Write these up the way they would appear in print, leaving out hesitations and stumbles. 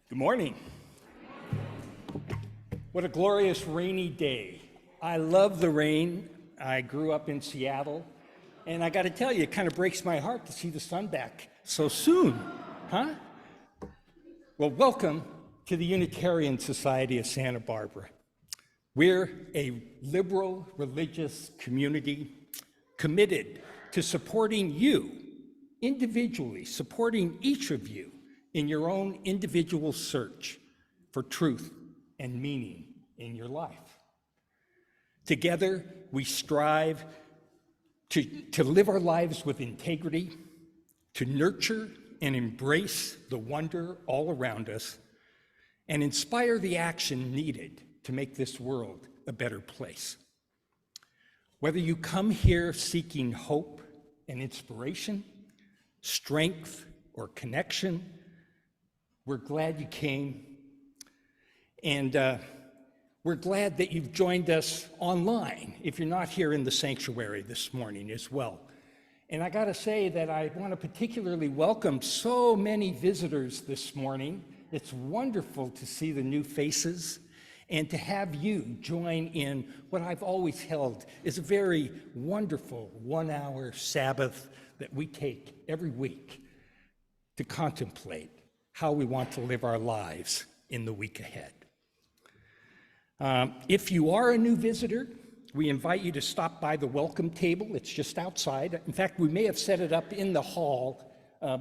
Good morning. What a glorious rainy day. I love the rain. I grew up in Seattle, and I got to tell you, it kind of breaks my heart to see the sun back so soon, huh? Well, welcome to the Unitarian Society of Santa Barbara. We're a liberal religious community committed to supporting you individually, supporting each of you in your own individual search for truth and meaning in your life. Together, we strive to live our lives with integrity, to nurture and embrace the wonder all around us, and inspire the action needed to make this world a better place. Whether you come here seeking hope and inspiration, strength or connection, we're glad you came, and we're glad that you've joined us online if you're not here in the sanctuary this morning as well. And I gotta say that I want to particularly welcome so many visitors this morning. It's wonderful to see the new faces and to have you join in what I've always held is a very wonderful 1-hour Sabbath that we take every week to contemplate how we want to live our lives in the week ahead. If you are a new visitor, we invite you to stop by the welcome table. It's just outside. In fact, we may have set it up in the hall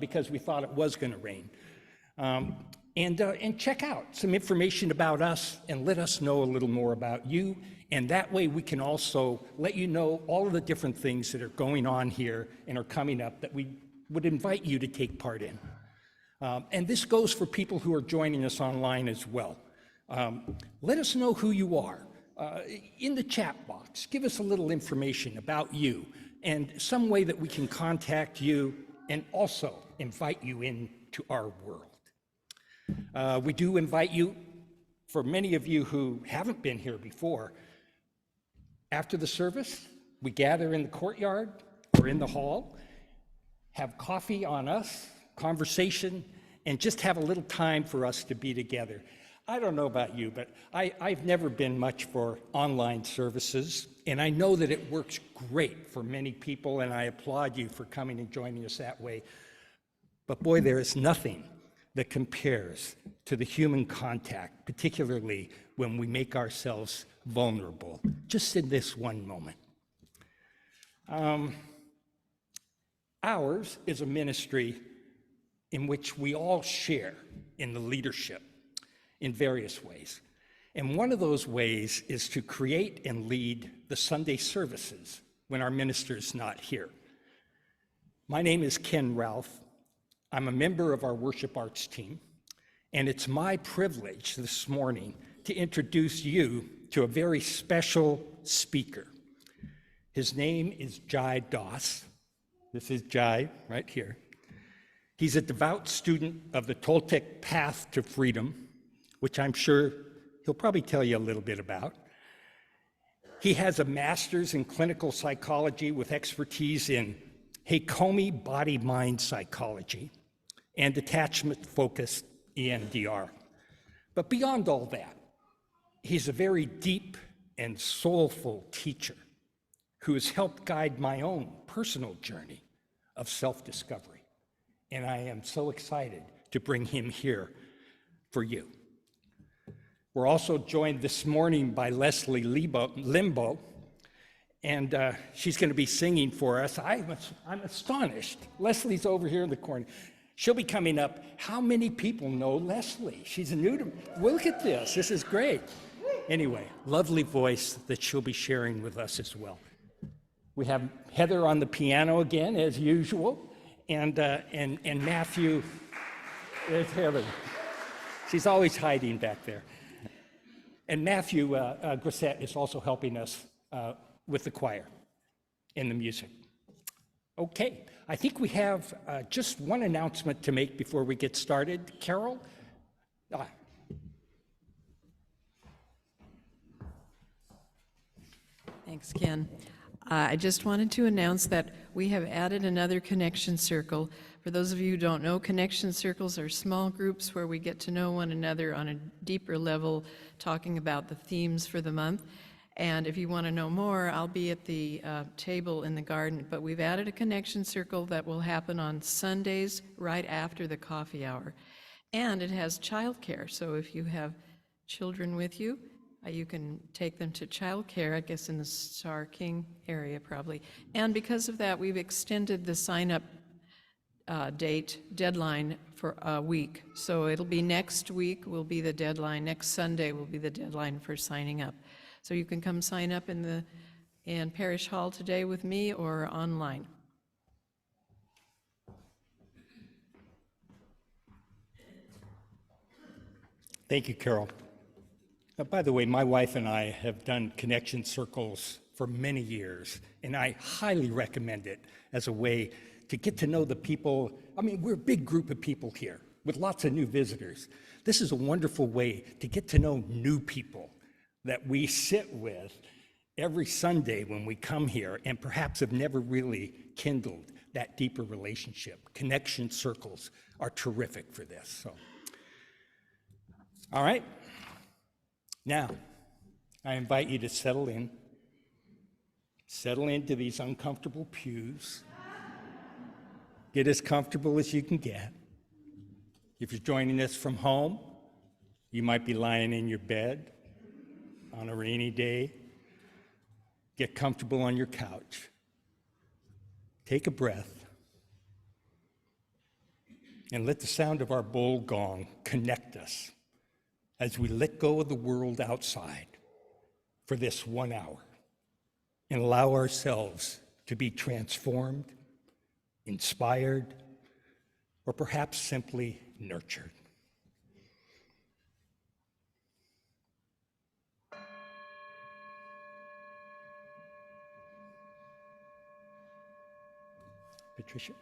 because we thought it was going to rain. And check out some information about us and let us know a little more about you. And that way we can also let you know all of the different things that are going on here and are coming up that we would invite you to take part in. And this goes for people who are joining us online as well. Let us know who you are. In the chat box, give us a little information about you and some way that we can contact you and also invite you into our world. We do invite you, for many of you who haven't been here before, after the service, we gather in the courtyard or in the hall, have coffee on us, conversation, and just have a little time for us to be together. I don't know about you, but I've never been much for online services, and I know that it works great for many people, and I applaud you for coming and joining us that way. But boy, there is nothing that compares to the human contact, particularly when we make ourselves vulnerable, just in this one moment. Ours is a ministry in which we all share in the leadership in various ways. And one of those ways is to create and lead the Sunday services when our minister's not here. My name is Ken Ralph. I'm a member of our worship arts team, and it's my privilege this morning to introduce you to a very special speaker. His name is Jai Das. This is Jai right here. He's a devout student of the Toltec Path to Freedom, which I'm sure he'll probably tell you a little bit about. He has a master's in clinical psychology with expertise in Hakomi body-mind psychology and attachment-focused EMDR. But beyond all that, he's a very deep and soulful teacher who has helped guide my own personal journey of self-discovery. And I am so excited to bring him here for you. We're also joined this morning by Leslie Limbo, and she's going to be singing for us. I'm astonished. Leslie's over here in the corner. She'll be coming up. How many people know Leslie? She's new to me. Well, look at this. This is great. Anyway, lovely voice that she'll be sharing with us as well. We have Heather on the piano again, as usual, and Matthew. There's Heather. She's always hiding back there. And Matthew Grissett is also helping us with the choir and the music. Okay, I think we have just one announcement to make before we get started. Carol? Thanks, Ken. I just wanted to announce that we have added another connection circle. For those of you who don't know, connection circles are small groups where we get to know one another on a deeper level, talking about the themes for the month. And if you want to know more, I'll be at the table in the garden. But we've added a connection circle that will happen on Sundays right after the coffee hour. And it has childcare, so if you have children with you, you can take them to childcare, I guess in the Star King area probably. And because of that, we've extended the sign-up deadline for a week. So it'll be next week will be the deadline. Next Sunday will be the deadline for signing up. So you can come sign up in Parish Hall today with me or online. Thank you, Carol. By the way, my wife and I have done connection circles for many years, and I highly recommend it as a way to get to know the people. I mean, we're a big group of people here with lots of new visitors. This is a wonderful way to get to know new people that we sit with every Sunday when we come here and perhaps have never really kindled that deeper relationship. Connection circles are terrific for this. So, all right. Now, I invite you to settle in. Settle into these uncomfortable pews. Get as comfortable as you can get. If you're joining us from home, you might be lying in your bed on a rainy day. Get comfortable on your couch. Take a breath. And let the sound of our bowl gong connect us as we let go of the world outside for this 1 hour and allow ourselves to be transformed, inspired, or perhaps simply nurtured. Patricia?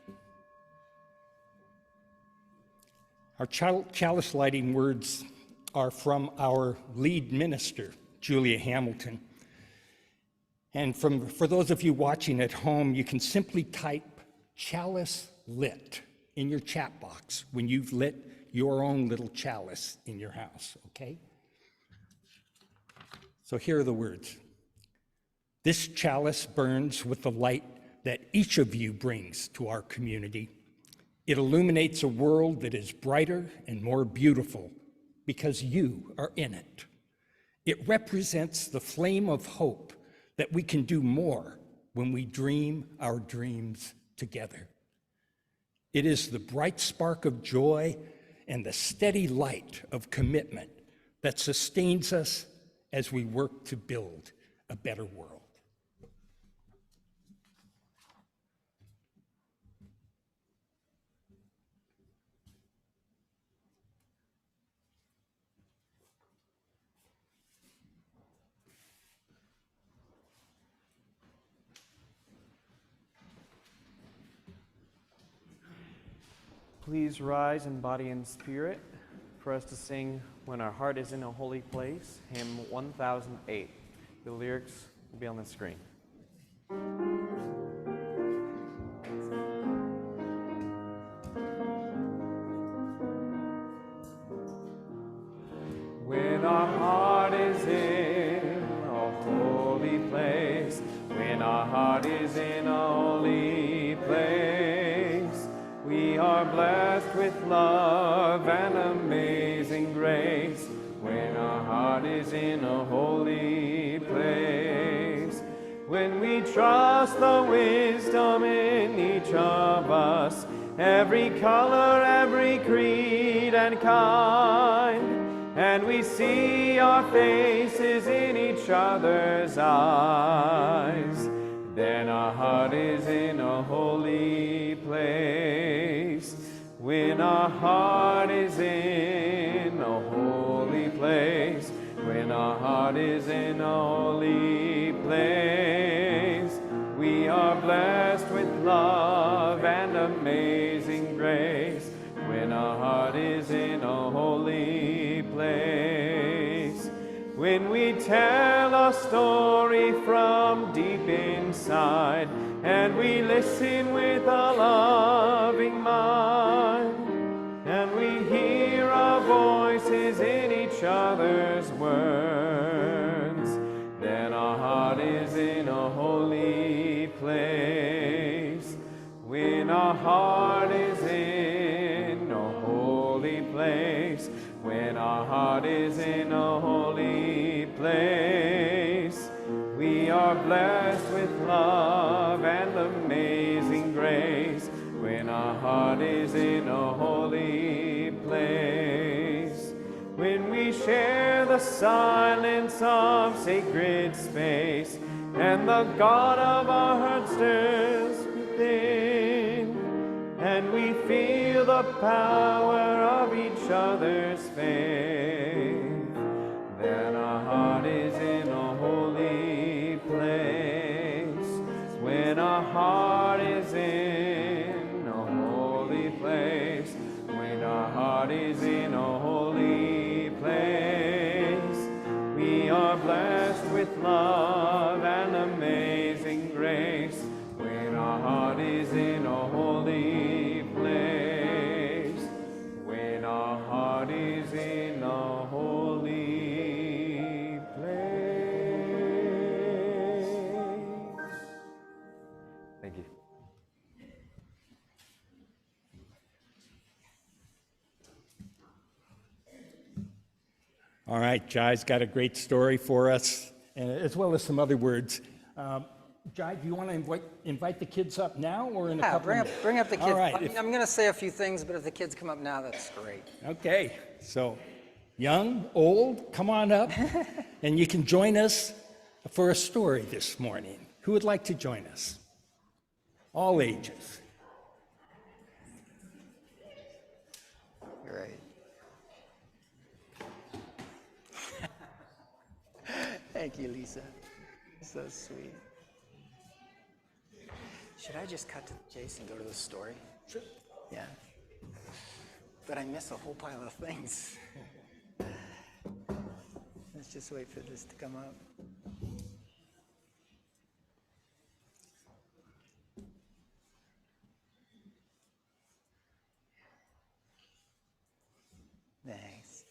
Our chalice lighting words are from our lead minister, Julia Hamilton. And for those of you watching at home, you can simply type chalice lit in your chat box when you've lit your own little chalice in your house, okay? So here are the words. This chalice burns with the light that each of you brings to our community. It illuminates a world that is brighter and more beautiful because you are in it. It represents the flame of hope that we can do more when we dream our dreams together. It is the bright spark of joy and the steady light of commitment that sustains us as we work to build a better world. Please rise in body and spirit for us to sing When Our Heart is in a Holy Place, hymn 1008. The lyrics will be on the screen. When our heart is in a holy place, when our heart is in a holy place, we are blessed with love and amazing grace. When our heart is in a holy place, when we trust the wisdom in each of us, every color, every creed and kind, and we see our faces in each other's eyes, then our heart is in a holy place. When our heart is in a holy place, when our heart is in a holy place, we are blessed with love and amazing grace. When our heart is in a holy place, when we tell a story from deep inside, and we listen with a loving mind, and we hear our voices in each other's words, then our heart is in a holy place. When our heart is in a holy place, when our heart is in a holy place, we are blessed with love and amazing grace. When our heart is in a holy place, when we share the silence of sacred space, and the God of our heart stirs within, and we feel the power of each other's faith, then our heart is in a holy place. When our heart is in a holy place, when our heart is in a holy place, we are blessed with love and amazing grace. When our heart is in a holy place, when our heart is in a holy place. Thank you. All right, Jai's got a great story for us, and as well as some other words. Jai, do you want to invite the kids up now or in a couple minutes? Bring up the kids. All right. I'm going to say a few things, but if the kids come up now, that's great. Okay, so young, old, come on up, and you can join us for a story this morning. Who would like to join us? All ages. Great. Thank you, Lisa. So sweet. Should I just cut to the chase and go to the story? Sure. Yeah. But I miss a whole pile of things. Let's just wait for this to come up. Thanks.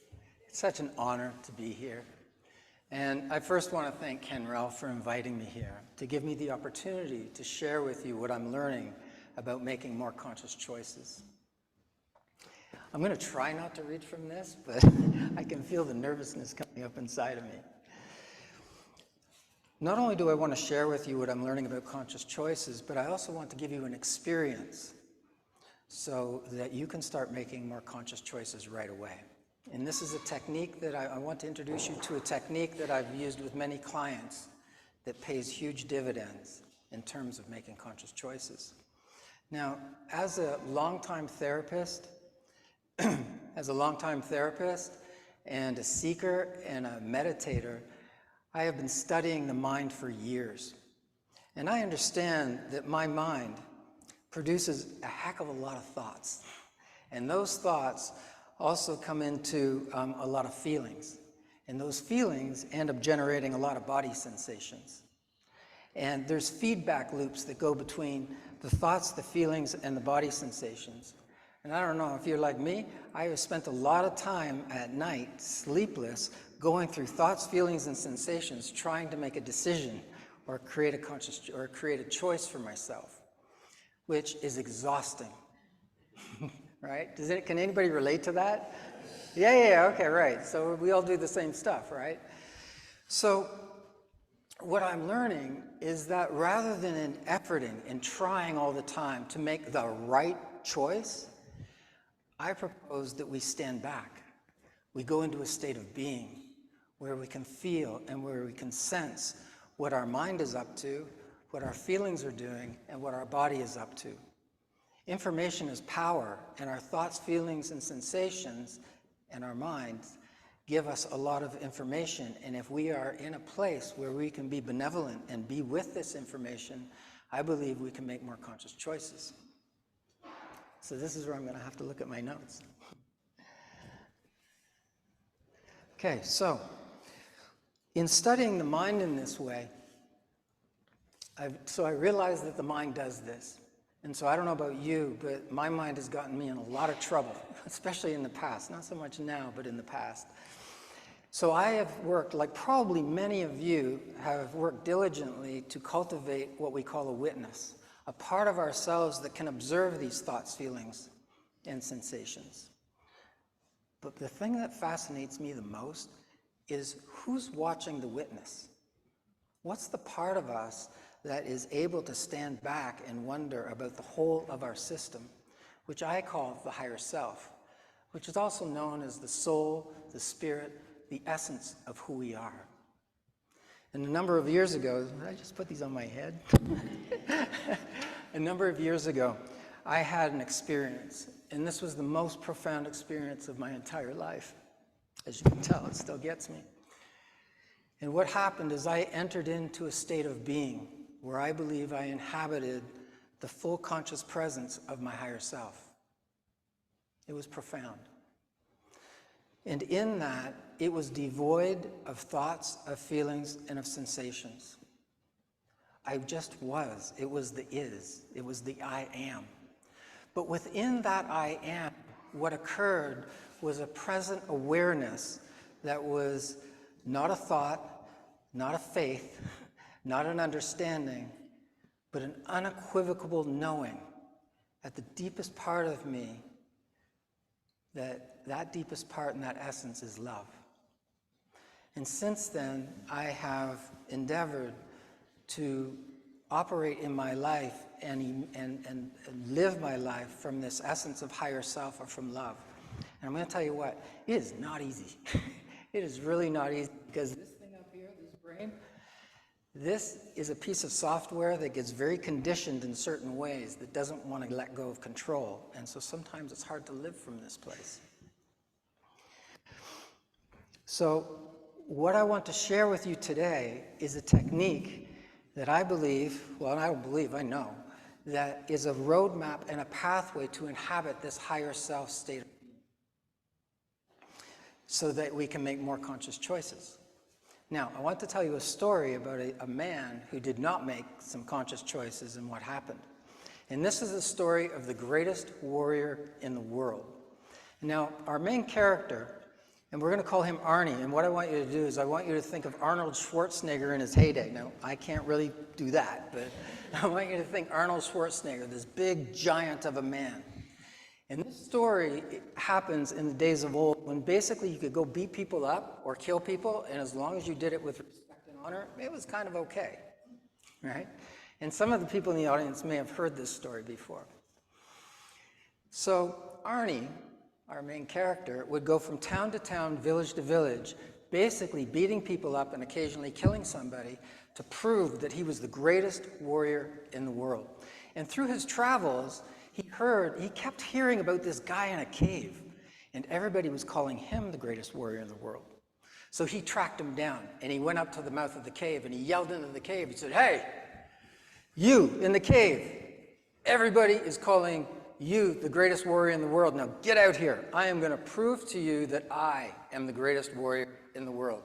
It's such an honor to be here. And I first want to thank Ken Ralph for inviting me here, to give me the opportunity to share with you what I'm learning about making more conscious choices. I'm going to try not to read from this, but I can feel the nervousness coming up inside of me. Not only do I want to share with you what I'm learning about conscious choices, but I also want to give you an experience so that you can start making more conscious choices right away. And this is a technique that I want to introduce you to, a technique that I've used with many clients that pays huge dividends in terms of making conscious choices. Now, as a longtime therapist, and a seeker and a meditator, I have been studying the mind for years. And I understand that my mind produces a heck of a lot of thoughts. And those thoughts also come into a lot of feelings. And those feelings end up generating a lot of body sensations. And there's feedback loops that go between the thoughts, the feelings, and the body sensations. And I don't know if you're like me, I have spent a lot of time at night, sleepless, going through thoughts, feelings, and sensations, trying to make a decision or create a choice for myself, which is exhausting. Right? Can anybody relate to that? Yeah, okay, right. So we all do the same stuff, right? So what I'm learning is that rather than in efforting and trying all the time to make the right choice, I propose that we stand back. We go into a state of being where we can feel and where we can sense what our mind is up to, what our feelings are doing, and what our body is up to. Information is power, and our thoughts, feelings, and sensations and our minds give us a lot of information. And if we are in a place where we can be benevolent and be with this information, I believe we can make more conscious choices. So this is where I'm going to have to look at my notes. Okay, so in studying the mind in this way, I realized that the mind does this. And so I don't know about you, but my mind has gotten me in a lot of trouble, especially in the past. Not so much now, but in the past. So I have worked, like probably many of you have worked diligently to cultivate what we call a witness, a part of ourselves that can observe these thoughts, feelings, and sensations. But the thing that fascinates me the most is who's watching the witness? What's the part of us that is able to stand back and wonder about the whole of our system, which I call the higher self, which is also known as the soul, the spirit, the essence of who we are. And a number of years ago, did I just put these on my head? A number of years ago, I had an experience, and this was the most profound experience of my entire life. As you can tell, it still gets me. And what happened is I entered into a state of being where I believe I inhabited the full conscious presence of my higher self. It was profound. And in that, it was devoid of thoughts, of feelings, and of sensations. I just was. It was the is. It was the I am. But within that I am, what occurred was a present awareness that was not a thought, not a faith, not an understanding, but an unequivocal knowing at the deepest part of me that deepest part and that essence is love. And since then, I have endeavored to operate in my life and live my life from this essence of higher self or from love. And I'm going to tell you what, it is not easy. It is really not easy, because this thing up here, this brain, this is a piece of software that gets very conditioned in certain ways, that doesn't want to let go of control. And so sometimes it's hard to live from this place. So what I want to share with you today is a technique that I believe, well, I don't believe, I know, that is a roadmap and a pathway to inhabit this higher self state so that we can make more conscious choices. Now, I want to tell you a story about a man who did not make some conscious choices and what happened. And this is the story of the greatest warrior in the world. Now, our main character, and we're going to call him Arnie, and what I want you to do is I want you to think of Arnold Schwarzenegger in his heyday. Now, I can't really do that, but I want you to think Arnold Schwarzenegger, this big giant of a man. And this story happens in the days of old, when basically you could go beat people up or kill people, and as long as you did it with respect and honor, it was kind of okay, right? And some of the people in the audience may have heard this story before. So Arnie, our main character, would go from town to town, village to village, basically beating people up and occasionally killing somebody to prove that he was the greatest warrior in the world. And through his travels, he kept hearing about this guy in a cave, and everybody was calling him the greatest warrior in the world. So he tracked him down, and he went up to the mouth of the cave, and he yelled into the cave. He said, "Hey, you in the cave, everybody is calling you, the greatest warrior in the world, now get out here. I am going to prove to you that I am the greatest warrior in the world.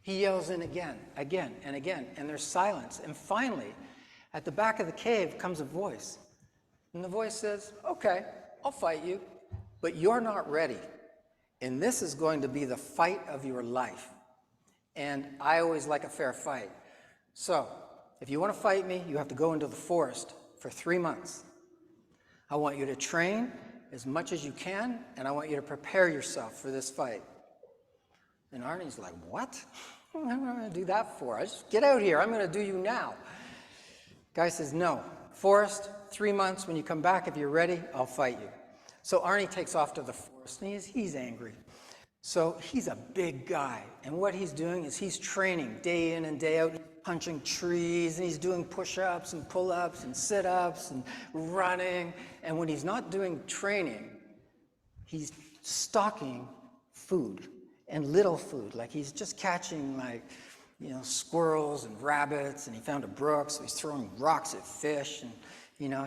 He yells in again, and again, and there's silence. And finally, at the back of the cave comes a voice. And the voice says, okay, I'll fight you, but you're not ready. And this is going to be the fight of your life. And I always like a fair fight. So, if you want to fight me, you have to go into the forest for 3 months. I want you to train as much as you can, and I want you to prepare yourself for this fight. And Arnie's like, what? What am I going to do that for? I just get out here. I'm going to do you now. Guy says, no. Forest, 3 months. When you come back, if you're ready, I'll fight you. So Arnie takes off to the forest, and he's angry. So he's a big guy, and what he's doing is he's training day in and day out, punching trees, and he's doing push-ups and pull-ups and sit-ups and running. And when he's not doing training, he's stalking food and little food. Like he's just catching squirrels and rabbits, and he found a brook, so he's throwing rocks at fish. And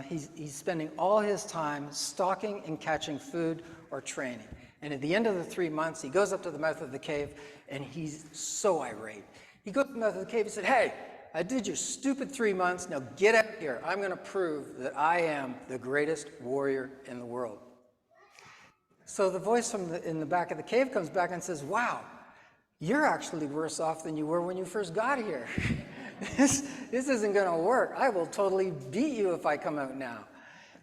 he's spending all his time stalking and catching food or training. And at the end of the 3 months, he goes up to the mouth of the cave, and he's so irate. He goes to the mouth of the cave and said, hey, I did your stupid 3 months. Now get out here. I'm going to prove that I am the greatest warrior in the world. So the voice in the back of the cave comes back and says, wow, you're actually worse off than you were when you first got here. This isn't going to work. I will totally beat you if I come out now.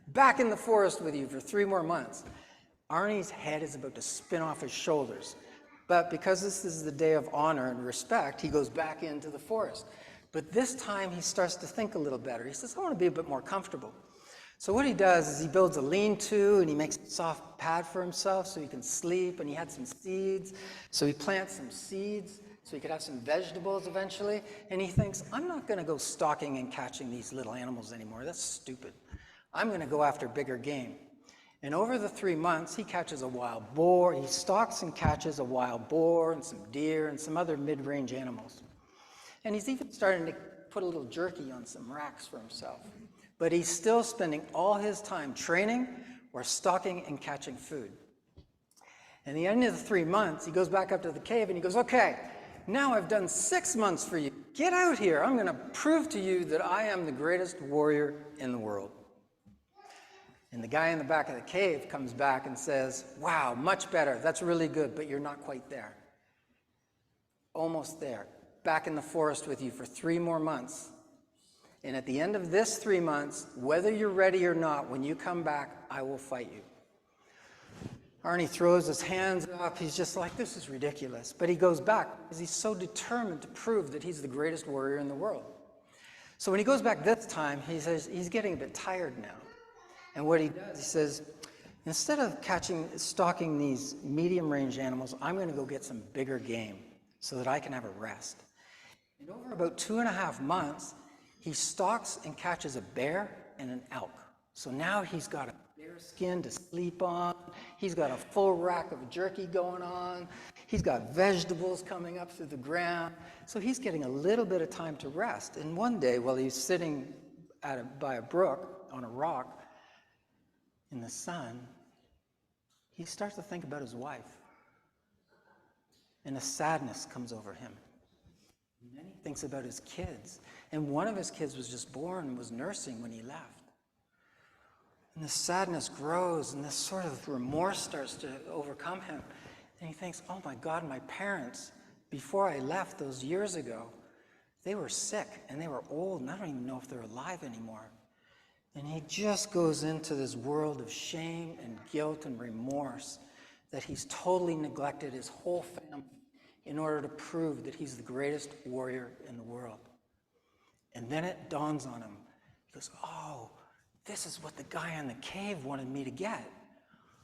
Back in the forest with you for 3 more months. Arnie's head is about to spin off his shoulders. But because this is the day of honor and respect, he goes back into the forest. But this time he starts to think a little better. He says, I want to be a bit more comfortable. So what he does is he builds a lean-to, and he makes a soft pad for himself so he can sleep, and he had some seeds. So he plants some seeds so he could have some vegetables eventually. And he thinks, I'm not going to go stalking and catching these little animals anymore. That's stupid. I'm going to go after bigger game. And over the 3 months, he catches a wild boar. He stalks and catches a wild boar and some deer and some other mid-range animals. And he's even starting to put a little jerky on some racks for himself. But he's still spending all his time training or stalking and catching food. And at the end of the 3 months, he goes back up to the cave and he goes, okay, now I've done 6 months for you. Get out here. I'm going to prove to you that I am the greatest warrior in the world. And the guy in the back of the cave comes back and says, wow, much better. That's really good, but you're not quite there. Almost there. Back in the forest with you for 3 more months. And at the end of this 3 months, whether you're ready or not, when you come back, I will fight you. Arnie throws his hands up. He's just like, this is ridiculous. But he goes back because he's so determined to prove that he's the greatest warrior in the world. So when he goes back this time, he says he's getting a bit tired now. And what he does, he says, instead of stalking these medium-range animals, I'm going to go get some bigger game so that I can have a rest. And over about 2.5 months, he stalks and catches a bear and an elk. So now he's got a bear skin to sleep on. He's got a full rack of jerky going on. He's got vegetables coming up through the ground. So he's getting a little bit of time to rest. And one day, while he's sitting by a brook on a rock, in the sun, he starts to think about his wife. And a sadness comes over him. And then he thinks about his kids. And one of his kids was just born and was nursing when he left. And the sadness grows, and this sort of remorse starts to overcome him. And he thinks, oh my God, my parents, before I left those years ago, they were sick and they were old, and I don't even know if they're alive anymore. And he just goes into this world of shame and guilt and remorse that he's totally neglected his whole family in order to prove that he's the greatest warrior in the world. And then it dawns on him. He goes, oh, this is what the guy in the cave wanted me to get.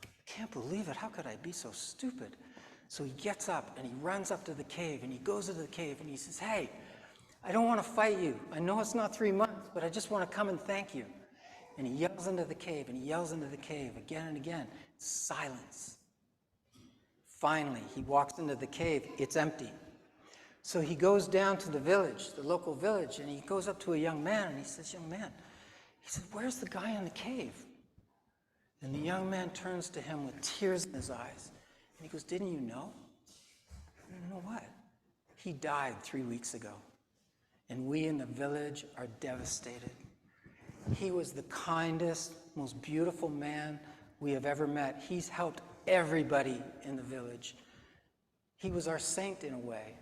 I can't believe it. How could I be so stupid? So he gets up and he runs up to the cave and he goes into the cave and he says, hey, I don't want to fight you. I know it's not 3 months, but I just want to come and thank you. And he yells into the cave, and he yells into the cave again and again. Silence. Finally, he walks into the cave. It's empty. So he goes down to the village, the local village, and he goes up to a young man, and he says, young man, he said, where's the guy in the cave? And the young man turns to him with tears in his eyes. And he goes, didn't you know? I don't know what. He died 3 weeks ago. And we in the village are devastated. He was the kindest, most beautiful man we have ever met. He's helped everybody in the village. He was our saint in a way.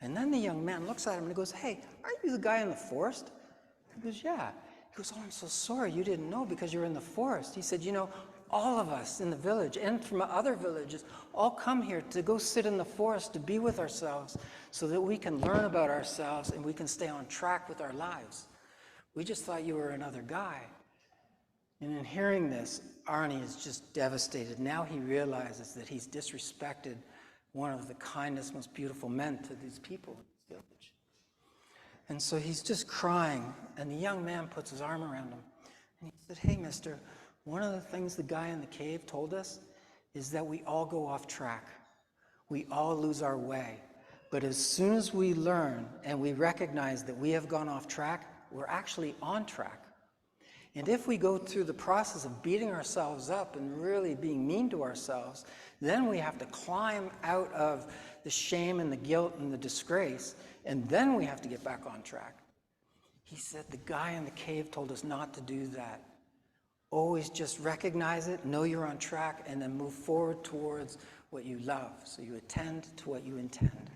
And then the young man looks at him and he goes, hey, aren't you the guy in the forest? He goes, yeah. He goes, oh, I'm so sorry you didn't know because you're in the forest. He said, you know, all of us in the village and from other villages all come here to go sit in the forest to be with ourselves so that we can learn about ourselves and we can stay on track with our lives. We just thought you were another guy. And in hearing this, Arnie is just devastated. Now he realizes that he's disrespected one of the kindest, most beautiful men to these people in this village. And so he's just crying, and the young man puts his arm around him. And he said, hey, mister, one of the things the guy in the cave told us is that we all go off track. We all lose our way. But as soon as we learn and we recognize that we have gone off track, we're actually on track. And if we go through the process of beating ourselves up and really being mean to ourselves, then we have to climb out of the shame and the guilt and the disgrace, and then we have to get back on track. He said the guy in the cave told us not to do that. Always just recognize it, know you're on track, and then move forward towards what you love. So you attend to what you intend.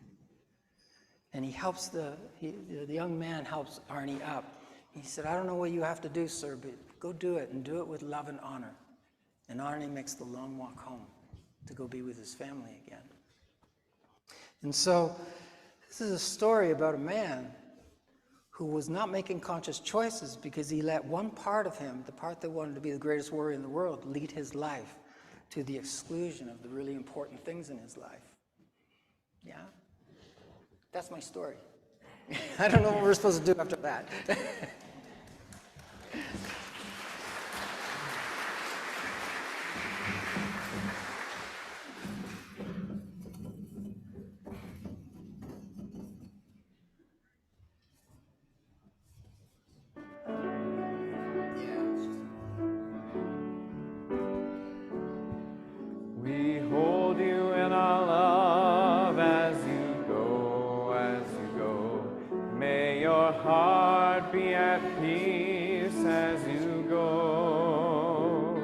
And he helps the young man helps Arnie up. He said, I don't know what you have to do, sir, but go do it, and do it with love and honor. And Arnie makes the long walk home to go be with his family again. And so this is a story about a man who was not making conscious choices because he let one part of him, the part that wanted to be the greatest warrior in the world, lead his life to the exclusion of the really important things in his life. Yeah? That's my story. I don't know what we're supposed to do after that. We hold you in our love as you go, as you go. May your heart be at peace as you go.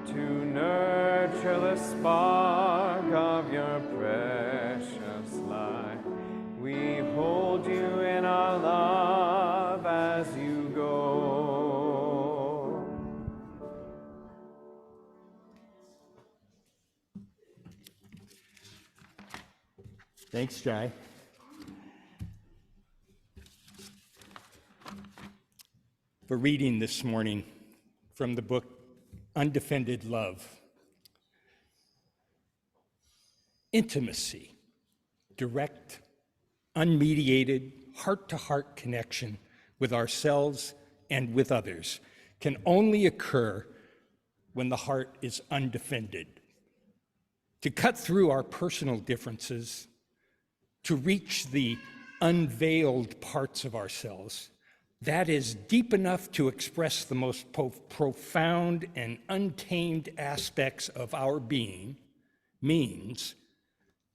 To nurture the spark of your precious life. We hold you in our love as you go. Thanks, Jai. For reading this morning from the book Undefended Love. Intimacy, direct, unmediated, heart-to-heart connection with ourselves and with others can only occur when the heart is undefended. To cut through our personal differences, to reach the unveiled parts of ourselves, that is deep enough to express the most profound and untamed aspects of our being, means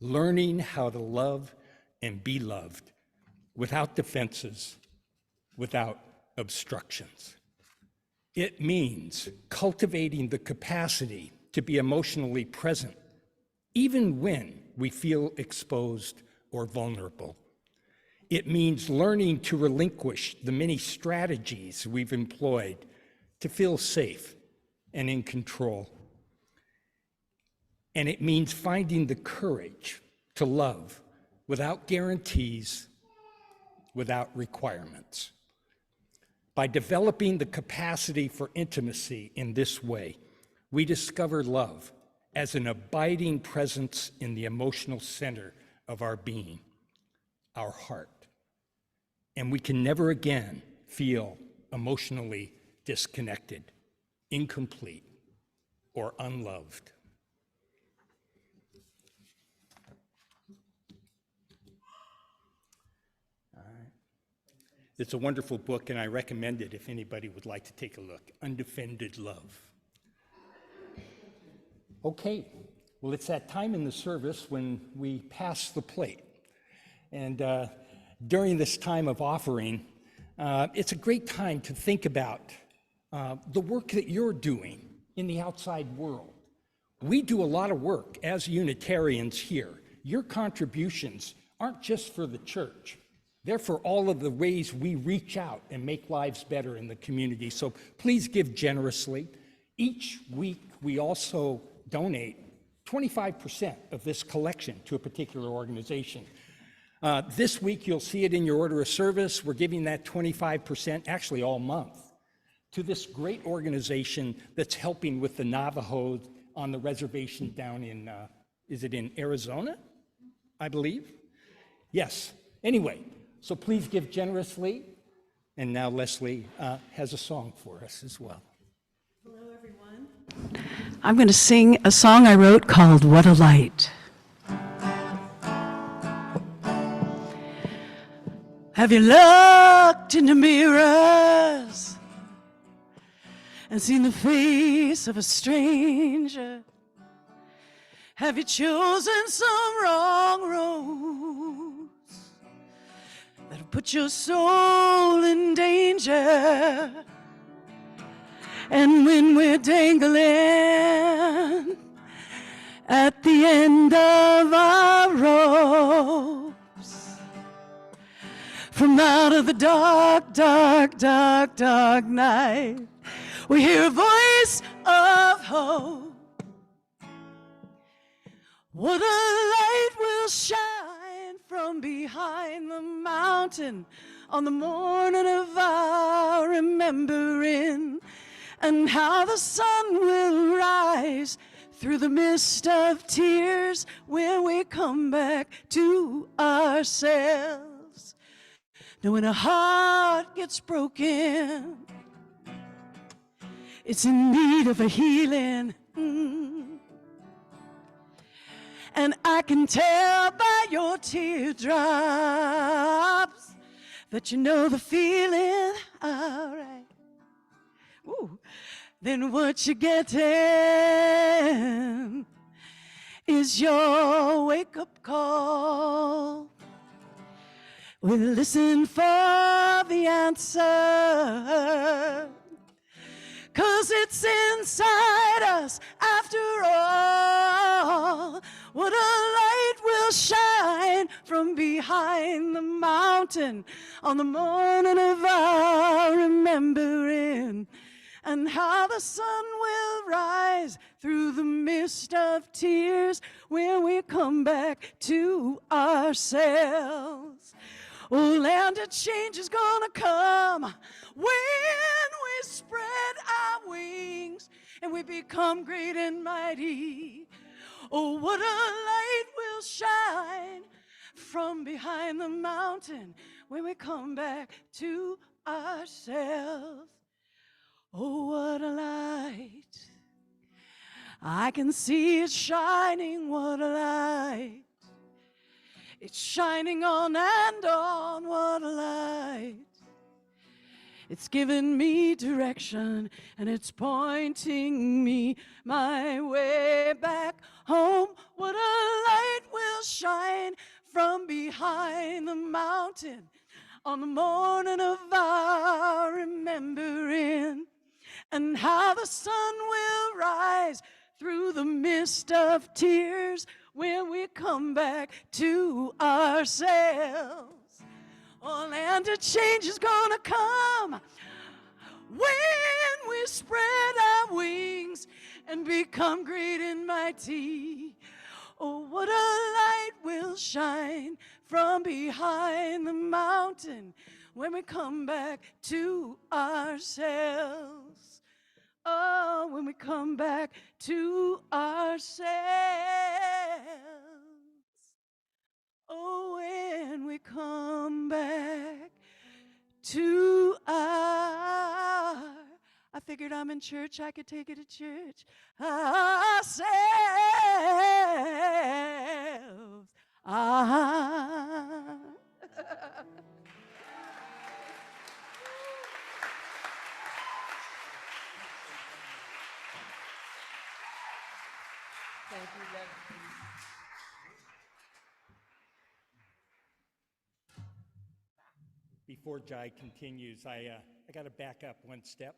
learning how to love and be loved without defenses, without obstructions. It means cultivating the capacity to be emotionally present, even when we feel exposed or vulnerable. It means learning to relinquish the many strategies we've employed to feel safe and in control. And it means finding the courage to love without guarantees, without requirements. By developing the capacity for intimacy in this way, we discover love as an abiding presence in the emotional center of our being, our heart. And we can never again feel emotionally disconnected, incomplete, or unloved. It's a wonderful book, and I recommend it if anybody would like to take a look. Undefended Love. Okay, well, it's that time in the service when we pass the plate. And during this time of offering, it's a great time to think about the work that you're doing in the outside world. We do a lot of work as Unitarians here. Your contributions aren't just for the church. They're for all of the ways we reach out and make lives better in the community. So please give generously. Each week, we also donate 25% of this collection to a particular organization. This week, you'll see it in your order of service. We're giving that 25%, actually all month, to this great organization that's helping with the Navajo on the reservation down in, is it in Arizona, I believe? Yes. Anyway, so please give generously. And now Leslie has a song for us as well. Hello, everyone. I'm going to sing a song I wrote called What a Light. Have you looked in the mirrors and seen the face of a stranger? Have you chosen some wrong roads that'll put your soul in danger? And when we're dangling at the end of our ropes, from out of the dark, dark, dark, dark night, we hear a voice of hope. What a light will shine from behind the mountain on the morning of our remembering, and how the sun will rise through the mist of tears when we come back to ourselves. Now when a heart gets broken, it's in need of a healing. And I can tell by your teardrops that you know the feeling, all right. Ooh. Then what you're getting is your wake-up call. We listen for the answer, 'cause it's inside us after all. What a light will shine from behind the mountain on the morning of our remembering, and how the sun will rise through the mist of tears when we come back to ourselves. Oh, land of change is gonna come when we spread our wings and we become great and mighty. Oh, what a light will shine from behind the mountain when we come back to ourselves. Oh, what a light. I can see it shining, what a light. It's shining on and on, what a light. It's giving me direction and it's pointing me my way back home. What a light will shine from behind the mountain on the morning of our remembering, and how the sun will rise through the mist of tears when we come back to ourselves. Oh, land of change is gonna come when we spread our wings and become great and mighty. Oh, what a light will shine from behind the mountain when we come back to ourselves. Oh, when we come back to ourselves. Oh, when we come back to our, I figured I'm in church, I could take it to church. Ourselves. Before Jai continues, I got to back up one step.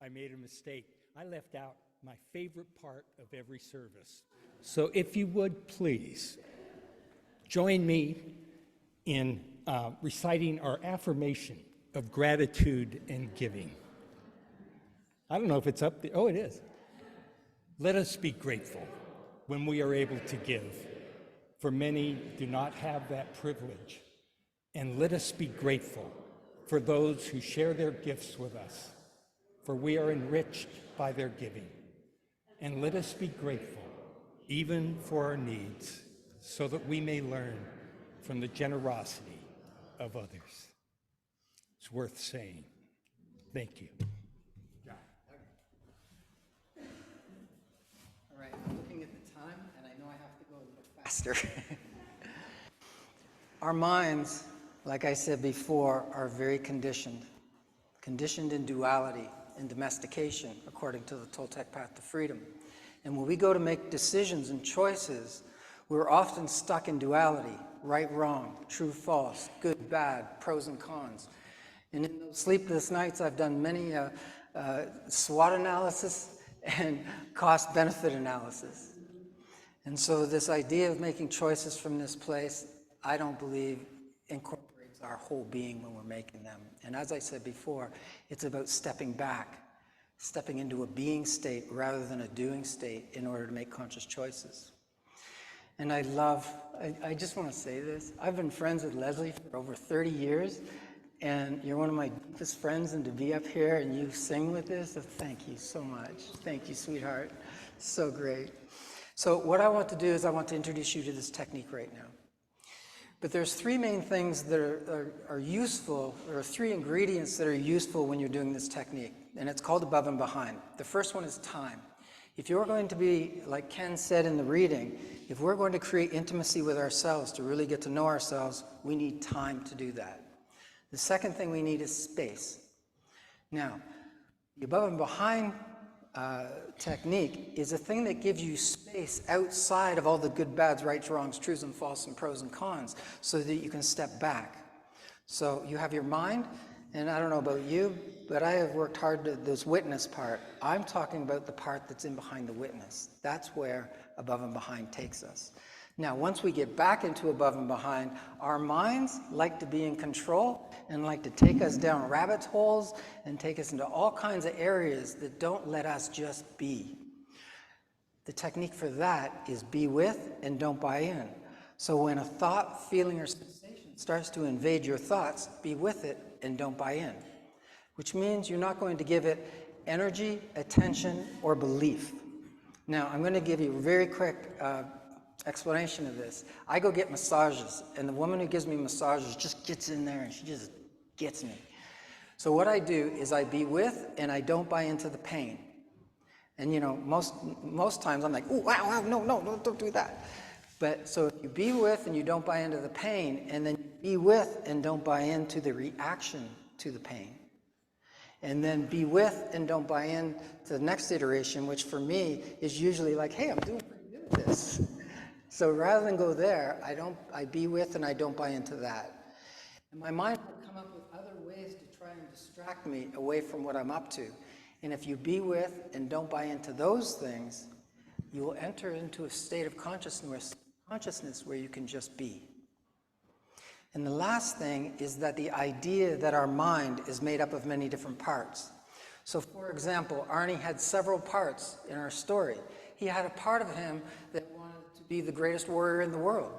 I made a mistake. I left out my favorite part of every service. So if you would, please, join me in reciting our affirmation of gratitude and giving. I don't know if it's up there. Oh, it is. Let us be grateful when we are able to give, for many do not have that privilege. And let us be grateful for those who share their gifts with us, for we are enriched by their giving. And let us be grateful even for our needs, so that we may learn from the generosity of others. It's worth saying. Thank you. All right, I'm looking at the time, and I know I have to go a little faster. Our minds, like I said before, are very conditioned in duality and domestication, according to the Toltec Path to Freedom. And when we go to make decisions and choices, we're often stuck in duality, right, wrong, true, false, good, bad, pros and cons. And in those sleepless nights, I've done many SWOT analysis and cost-benefit analysis. And so this idea of making choices from this place, I don't believe incorporates our whole being when we're making them. And as I said before, it's about stepping back, stepping into a being state rather than a doing state in order to make conscious choices. And I just want to say this, I've been friends with Leslie for over 30 years, and you're one of my deepest friends, and to be up here and you sing with this, so thank you so much. Thank you, sweetheart. So great. So what I want to do is I want to introduce you to this technique right now. But there's three main things that are useful, or three ingredients that are useful when you're doing this technique, and it's called above and behind. The first one is time. If you're going to be, like Ken said in the reading, if we're going to create intimacy with ourselves, to really get to know ourselves, we need time to do that. The second thing we need is space. Now, the above and behind technique is a thing that gives you space outside of all the good, bads, rights, wrongs, truths and false, and pros and cons, so that you can step back. So you have your mind, and I don't know about you, but I have worked hard to this witness part. I'm talking about the part that's in behind the witness. That's where above and behind takes us. Now, once we get back into above and behind, our minds like to be in control and like to take us down rabbit holes and take us into all kinds of areas that don't let us just be. The technique for that is be with and don't buy in. So when a thought, feeling, or sensation starts to invade your thoughts, be with it and don't buy in, which means you're not going to give it energy, attention, or belief. Now, I'm going to give you a very quick explanation of this. I go get massages, and the woman who gives me massages just gets in there and she just gets me. So what I do is I be with and I don't buy into the pain. And you know, most times I'm like, oh, wow, no, don't do that. But so if you be with and you don't buy into the pain, and then you be with and don't buy into the reaction to the pain, and then be with and don't buy in to the next iteration, which for me is usually like, hey, I'm doing pretty good at this. So rather than go there, I be with and I don't buy into that. And my mind will come up with other ways to try and distract me away from what I'm up to. And if you be with and don't buy into those things, you will enter into a state of consciousness where you can just be. And the last thing is that the idea that our mind is made up of many different parts. So for example, Arnie had several parts in our story. He had a part of him that wanted to be the greatest warrior in the world.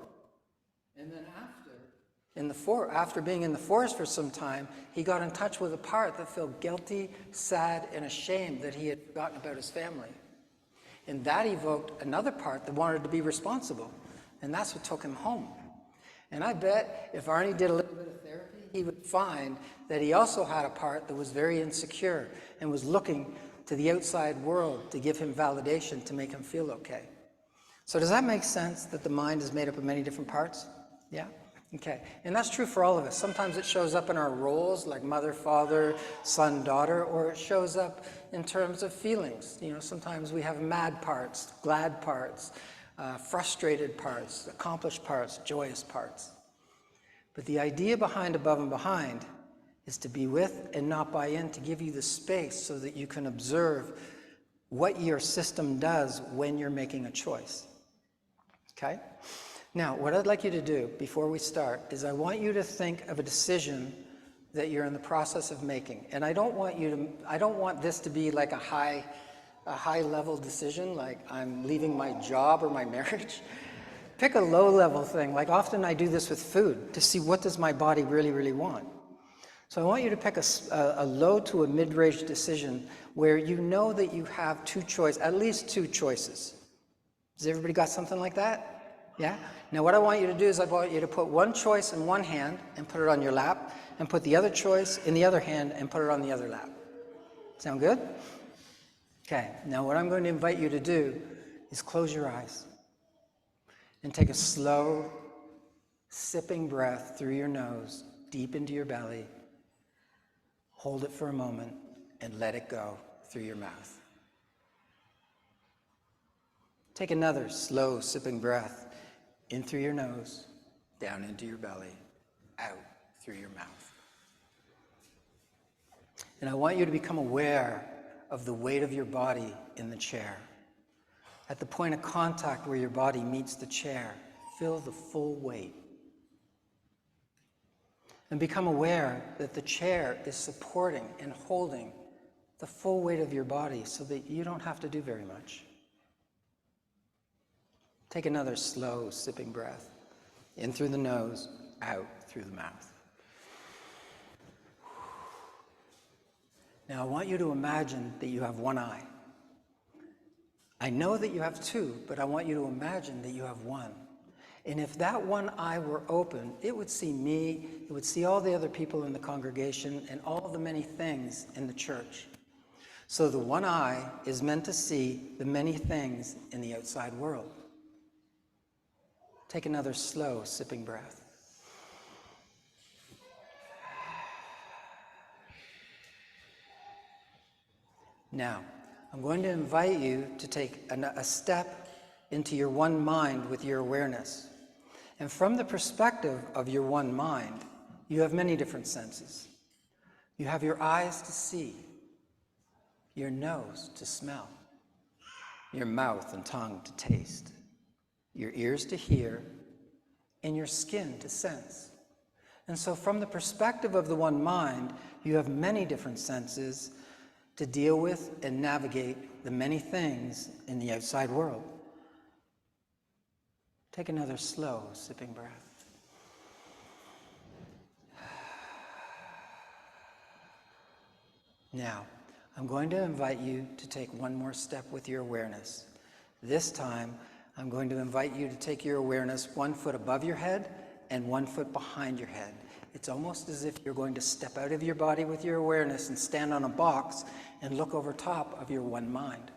And then after being in the forest for some time, he got in touch with a part that felt guilty, sad, and ashamed that he had forgotten about his family. And that evoked another part that wanted to be responsible. And that's what took him home. And I bet if Arnie did a little bit of therapy, he would find that he also had a part that was very insecure and was looking to the outside world to give him validation to make him feel okay. So does that make sense, that the mind is made up of many different parts? Yeah? Okay. And that's true for all of us. Sometimes it shows up in our roles, like mother, father, son, daughter, or it shows up in terms of feelings. You know, sometimes we have mad parts, glad parts, frustrated parts, accomplished parts, joyous parts. But the idea behind above and behind is to be with and not by in, to give you the space so that you can observe what your system does when you're making a choice. Okay? Now, what I'd like you to do before we start is I want you to think of a decision that you're in the process of making. And I don't want this to be like a high level decision, like I'm leaving my job or my marriage. Pick a low level thing. Like often I do this with food to see what does my body really, really want. So I want you to pick a low to a mid-range decision where you know that you have at least two choices. Has everybody got something like that? Yeah? Now what I want you to do is I want you to put one choice in one hand and put it on your lap, and put the other choice in the other hand and put it on the other lap. Sound good? Okay, now what I'm going to invite you to do is close your eyes and take a slow, sipping breath through your nose, deep into your belly. Hold it for a moment and let it go through your mouth. Take another slow, sipping breath in through your nose, down into your belly, out through your mouth. And I want you to become aware of the weight of your body in the chair. At the point of contact where your body meets the chair, feel the full weight. And become aware that the chair is supporting and holding the full weight of your body so that you don't have to do very much. Take another slow, sipping breath. In through the nose, out through the mouth. Now I want you to imagine that you have one eye. I know that you have two, but I want you to imagine that you have one. And if that one eye were open, it would see me, it would see all the other people in the congregation, and all the many things in the church. So the one eye is meant to see the many things in the outside world. Take another slow, sipping breath. Now, I'm going to invite you to take a step into your one mind with your awareness. And from the perspective of your one mind, you have many different senses. You have your eyes to see, your nose to smell, your mouth and tongue to taste, your ears to hear, and your skin to sense. And so from the perspective of the one mind, you have many different senses to deal with and navigate the many things in the outside world. Take another slow, sipping breath. Now, I'm going to invite you to take one more step with your awareness. This time, I'm going to invite you to take your awareness 1 foot above your head and 1 foot behind your head. It's almost as if you're going to step out of your body with your awareness and stand on a box and look over top of your one mind.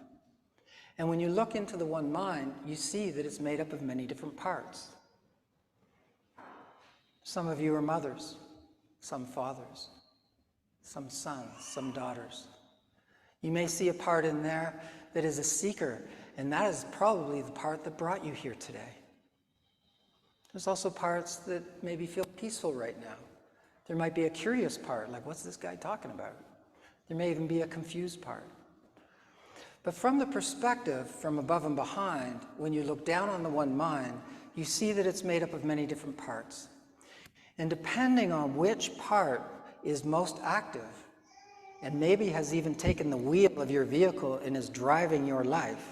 And when you look into the one mind, you see that it's made up of many different parts. Some of you are mothers, some fathers, some sons, some daughters. You may see a part in there that is a seeker, and that is probably the part that brought you here today. There's also parts that maybe feel peaceful right now. There might be a curious part, like, what's this guy talking about? There may even be a confused part. But from the perspective, from above and behind, when you look down on the one mind, you see that it's made up of many different parts. And depending on which part is most active, and maybe has even taken the wheel of your vehicle and is driving your life,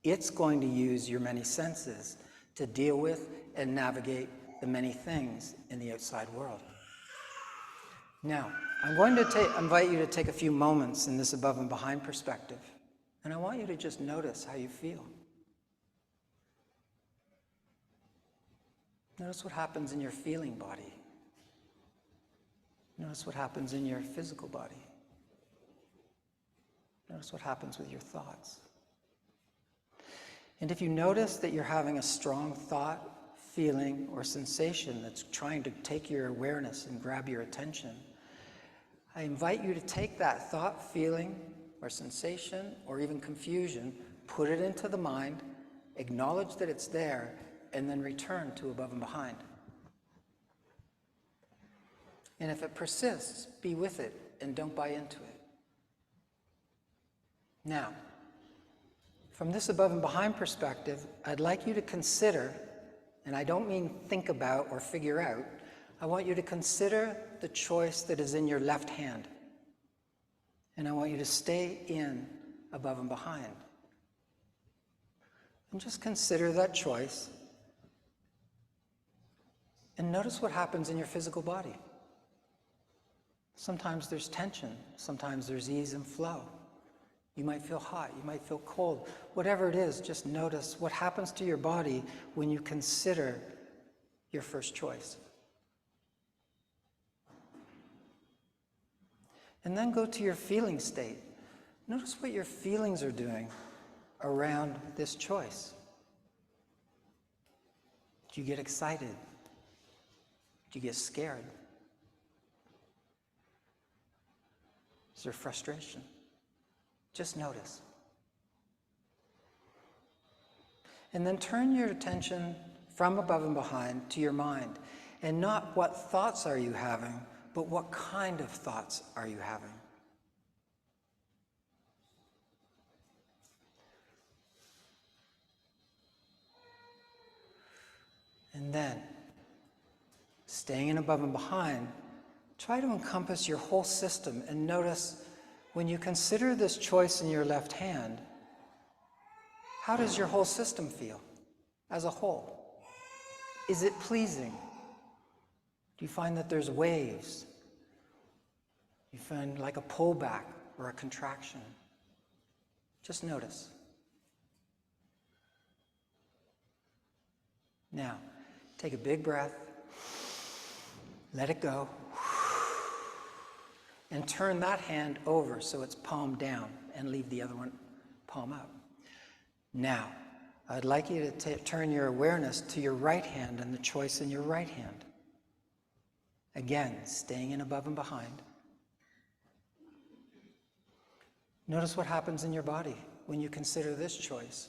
it's going to use your many senses to deal with and navigate the many things in the outside world. Now, I'm going to invite you to take a few moments in this above and behind perspective, and I want you to just notice how you feel. Notice what happens in your feeling body. Notice what happens in your physical body. Notice what happens with your thoughts. And if you notice that you're having a strong thought, feeling, or sensation that's trying to take your awareness and grab your attention, I invite you to take that thought, feeling, or sensation, or even confusion, put it into the mind, acknowledge that it's there, and then return to above and behind. And if it persists, be with it and don't buy into it. Now, from this above and behind perspective, I'd like you to consider, and I don't mean think about or figure out, I want you to consider the choice that is in your left hand. And I want you to stay in above and behind. And just consider that choice. And notice what happens in your physical body. Sometimes there's tension. Sometimes there's ease and flow. You might feel hot. You might feel cold. Whatever it is, just notice what happens to your body when you consider your first choice. And then go to your feeling state. Notice what your feelings are doing around this choice. Do you get excited? Do you get scared? Is there frustration? Just notice. And then turn your attention from above and behind to your mind. And not what thoughts are you having, but what kind of thoughts are you having? And then, staying in above and behind, try to encompass your whole system and notice when you consider this choice in your left hand, how does your whole system feel as a whole? Is it pleasing? Do you find that there's waves? You find like a pullback or a contraction? Just notice. Now, take a big breath, let it go, and turn that hand over so it's palm down and leave the other one palm up. Now, I'd like you to turn your awareness to your right hand and the choice in your right hand. Again, staying in above and behind. Notice what happens in your body when you consider this choice.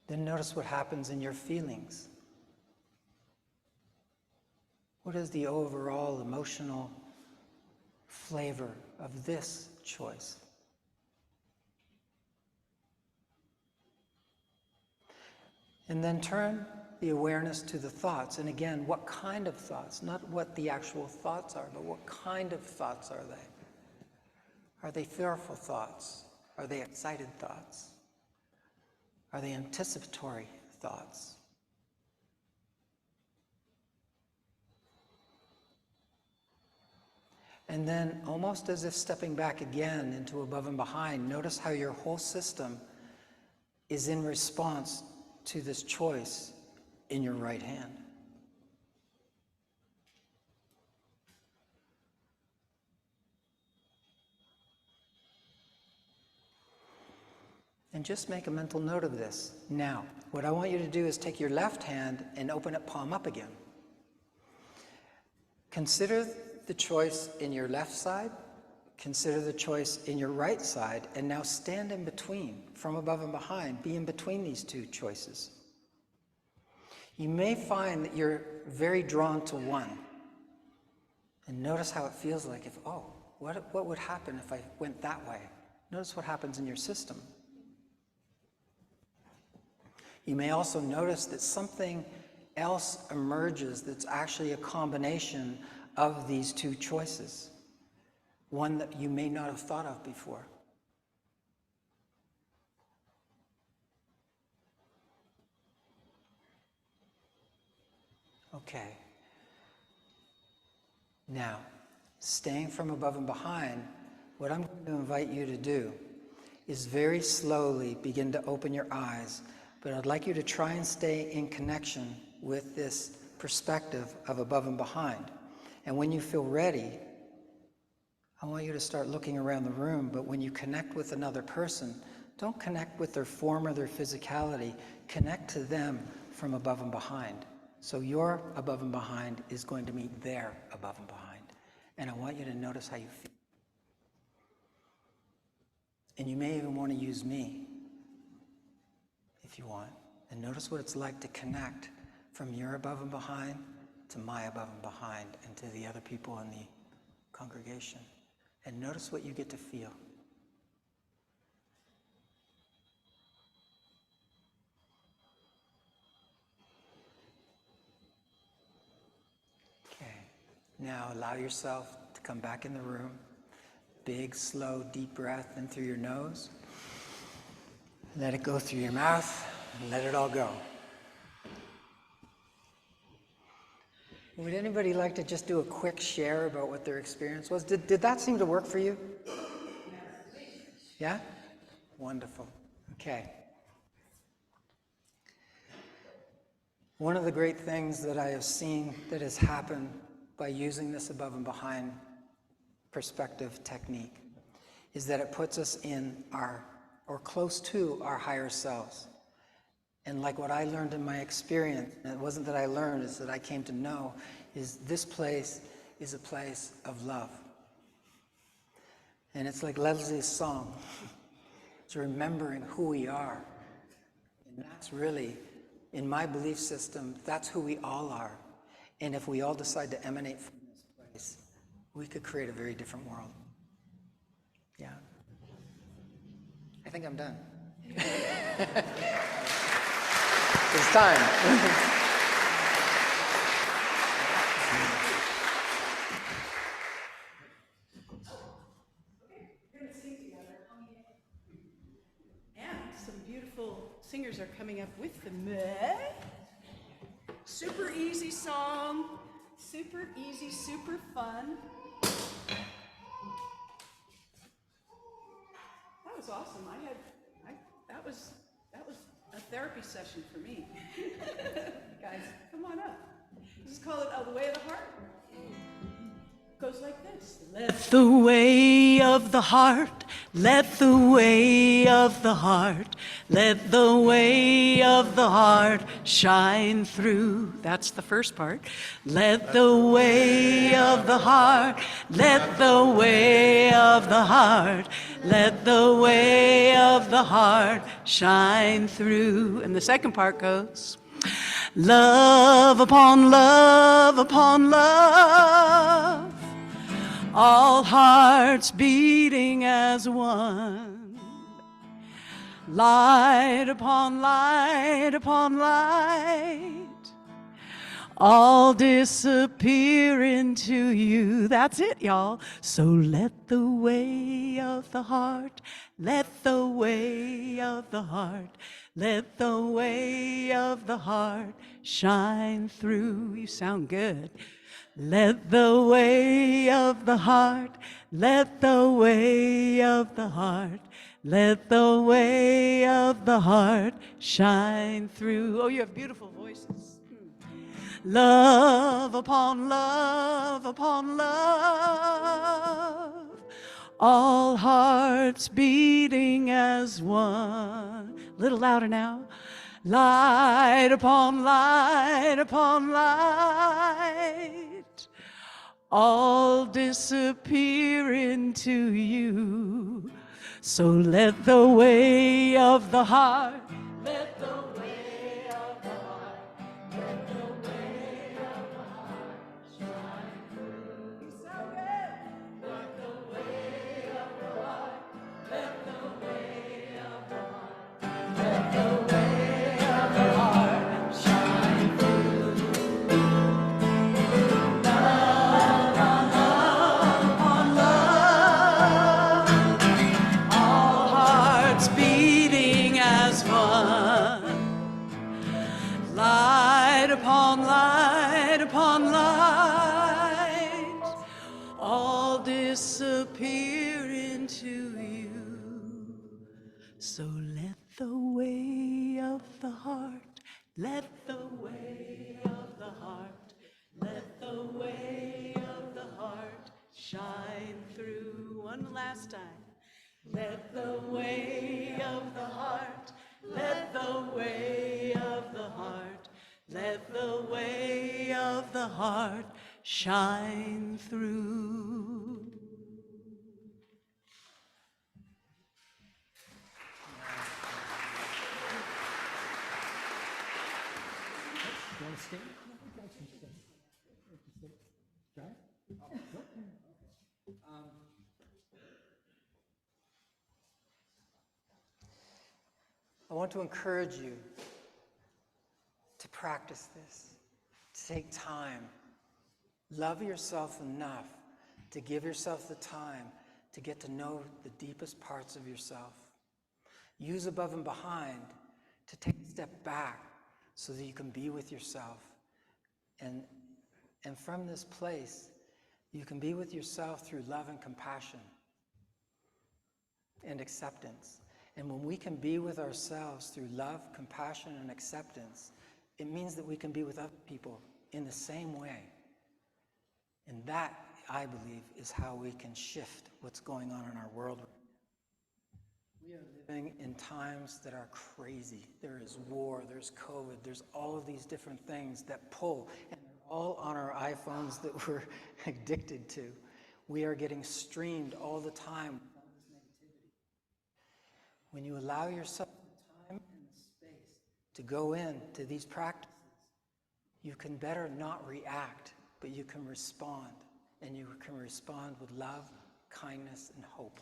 Then notice what happens in your feelings. What is the overall emotional flavor of this choice? And then turn the awareness to the thoughts. And again, what kind of thoughts? Not what the actual thoughts are, but what kind of thoughts are they? Are they fearful thoughts? Are they excited thoughts? Are they anticipatory thoughts? And then, almost as if stepping back again into above and behind, notice how your whole system is in response to this choice in your right hand. And just make a mental note of this. Now, what I want you to do is take your left hand and open it palm up again. Consider the choice in your left side, consider the choice in your right side, and now stand in between, from above and behind, be in between these two choices. You may find that you're very drawn to one. And notice how it feels like if, oh, what would happen if I went that way? Notice what happens in your system. You may also notice that something else emerges that's actually a combination of these two choices, one that you may not have thought of before. Okay. Now, staying from above and behind, what I'm going to invite you to do is very slowly begin to open your eyes, but I'd like you to try and stay in connection with this perspective of above and behind. And when you feel ready, I want you to start looking around the room, but when you connect with another person, don't connect with their form or their physicality, connect to them from above and behind. So your above and behind is going to meet their above and behind. And I want you to notice how you feel. And you may even want to use me. if you want. And notice what it's like to connect from your above and behind to my above and behind and to the other people in the congregation. And notice what you get to feel. Okay, now allow yourself to come back in the room. Big, slow, deep breath in through your nose. Let it go through your mouth and let it all go. Would anybody like to just do a quick share about what their experience was? Did that seem to work for you? Yeah? Wonderful. Okay. One of the great things that I have seen that has happened by using this above and behind perspective technique is that it puts us in our, or close to our higher selves. And like what I learned in my experience, and it wasn't that I learned, it's that I came to know, is this place is a place of love. And it's like Leslie's song. It's remembering who we are. And that's really, in my belief system, that's who we all are. And if we all decide to emanate from this place, we could create a very different world. Yeah. I think I'm done. It's time. And some beautiful singers are coming up with them. Super easy song, super easy, super fun. That was awesome. That was a therapy session for me. Guys, come on up. This is called The Way of the Heart. Goes like this. Let the way of the heart, let the way of the heart, let the way of the heart shine through. That's the first part. Let the way of the heart, let the way of the heart, let the way of the heart shine through. And the second part goes, love upon love upon love, all hearts beating as one, light upon light upon light, all disappear into you. That's it, y'all. So let the way of the heart, let the way of the heart, let the way of the heart shine through. You sound good. Let the way of the heart, let the way of the heart, let the way of the heart shine through. Oh, you have beautiful voices. Love upon love upon love, all hearts beating as one. A little louder now. Light upon light upon light, all disappear into you. So let the way of the heart, let the way of the heart, let the way of the heart shine through. You sound good. Let the way of the heart, let the way of the heart, let the way of the heart shine through. Love upon love, all hearts beating as one, light upon light upon light, all disappear into you. So let the way of the heart, let the way of the heart, let the way of the heart shine through. One last time. Let the way of the heart, let the way of the heart, let the way of the heart shine through. You want to stand? No, you guys can stand. John? I want to encourage you to practice this, to take time. Love yourself enough to give yourself the time to get to know the deepest parts of yourself. Use above and behind to take a step back so that you can be with yourself. And from this place, you can be with yourself through love and compassion and acceptance. And when we can be with ourselves through love, compassion, and acceptance, it means that we can be with other people in the same way. And that, I believe, is how we can shift what's going on in our world. We are living in times that are crazy. There is war, there's COVID, there's all of these different things that pull, and they're all on our iPhones that we're addicted to. We are getting streamed all the time. When you allow yourself the time and the space to go into these practices, you can better not react, but you can respond. And you can respond with love, kindness, and hope.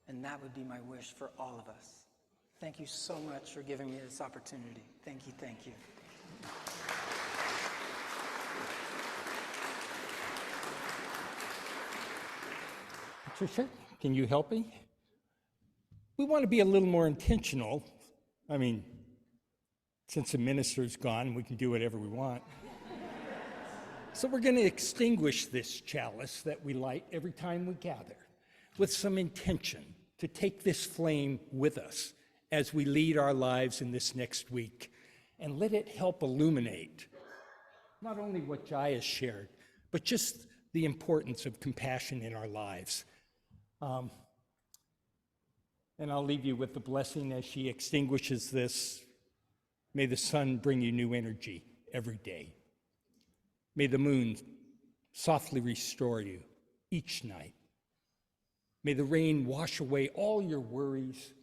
And that would be my wish for all of us. Thank you so much for giving me this opportunity. Thank you, thank you. Patricia, can you help me? We want to be a little more intentional. I mean, since the minister's gone, we can do whatever we want. So we're going to extinguish this chalice that we light every time we gather with some intention to take this flame with us as we lead our lives in this next week, and let it help illuminate not only what Jai has shared, but just the importance of compassion in our lives. And I'll leave you with the blessing as she extinguishes this. May the sun bring you new energy every day. May the moon softly restore you each night. May the rain wash away all your worries,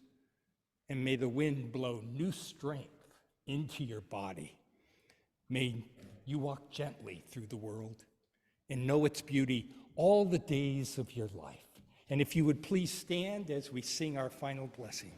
and may the wind blow new strength into your body. May you walk gently through the world and know its beauty all the days of your life. And if you would please stand as we sing our final blessing.